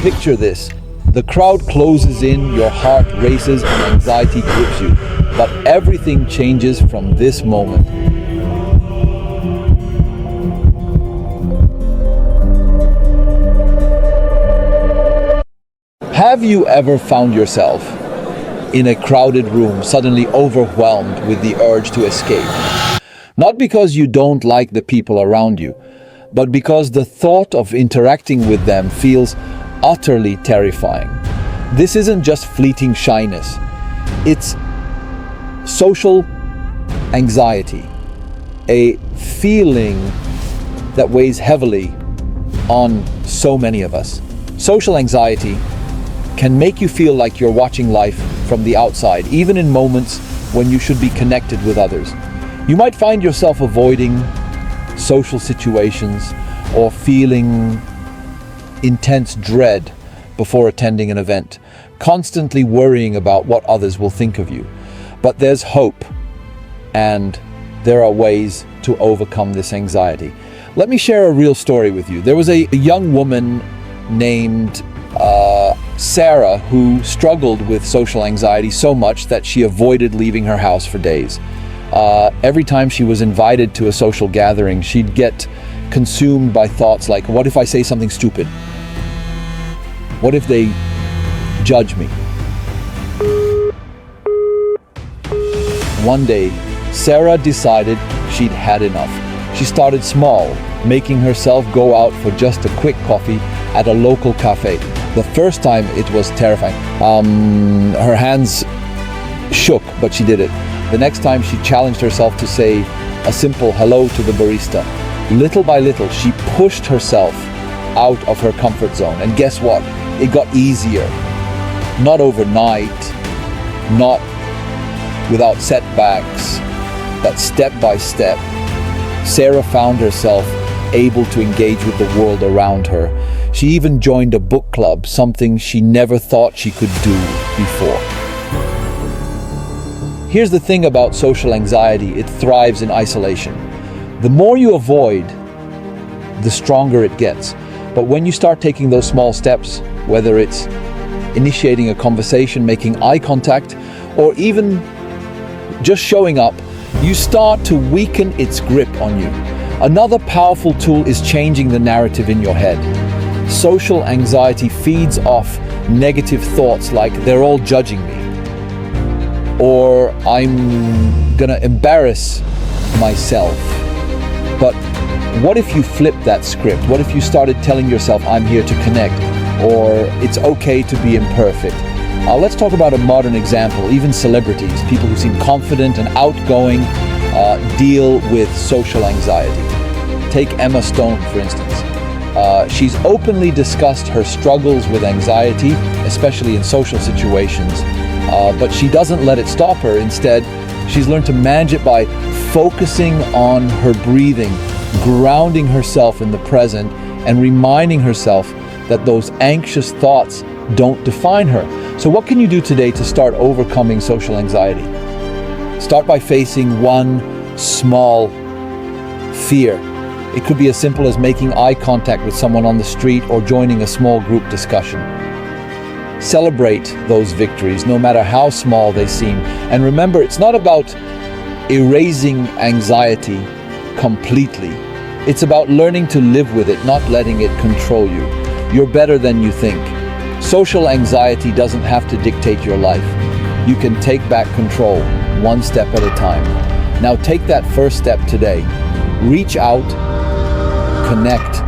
Picture this. The crowd closes in, your heart races, and anxiety grips you. But everything changes from this moment. Have you ever found yourself in a crowded room, suddenly overwhelmed with the urge to escape? Not because you don't like the people around you, but because the thought of interacting with them feels utterly terrifying. This isn't just fleeting shyness, it's social anxiety, a feeling that weighs heavily on so many of us. Social anxiety can make you feel like you're watching life from the outside, even in moments when you should be connected with others. You might find yourself avoiding social situations or feeling intense dread before attending an event, constantly worrying about what others will think of you. But there's hope, and there are ways to overcome this anxiety. Let me share a real story with you. There was a young woman named Sarah who struggled with social anxiety so much that she avoided leaving her house for days. Every time she was invited to a social gathering, she'd get consumed by thoughts like, what if I say something stupid? What if they judge me? One day, Sarah decided she'd had enough. She started small, making herself go out for just a quick coffee at a local cafe. The first time it was terrifying. Her hands shook, but she did it. The next time she challenged herself to say a simple hello to the barista. Little by little, she pushed herself out of her comfort zone. And guess what? It got easier. Not overnight, not without setbacks, but step by step, Sarah found herself able to engage with the world around her. She even joined a book club, something she never thought she could do before. Here's the thing about social anxiety, it thrives in isolation. The more you avoid, the stronger it gets. But when you start taking those small steps, whether it's initiating a conversation, making eye contact, or even just showing up, you start to weaken its grip on you. Another powerful tool is changing the narrative in your head. Social anxiety feeds off negative thoughts like they're all judging me, or I'm gonna embarrass myself. But what if you flip that script? What if you started telling yourself, I'm here to connect, or it's okay to be imperfect? Let's talk about a modern example. Even celebrities, people who seem confident and outgoing, deal with social anxiety. Take Emma Stone, for instance. She's openly discussed her struggles with anxiety, especially in social situations, but she doesn't let it stop her. Instead, she's learned to manage it by focusing on her breathing, grounding herself in the present, and reminding herself that those anxious thoughts don't define her. So what can you do today to start overcoming social anxiety? Start by facing one small fear. It could be as simple as making eye contact with someone on the street or joining a small group discussion. Celebrate those victories, no matter how small they seem. And remember, it's not about erasing anxiety completely. It's about learning to live with it, not letting it control you. You're better than you think. Social anxiety doesn't have to dictate your life. You can take back control, one step at a time. Now take that first step today. Reach out, connect,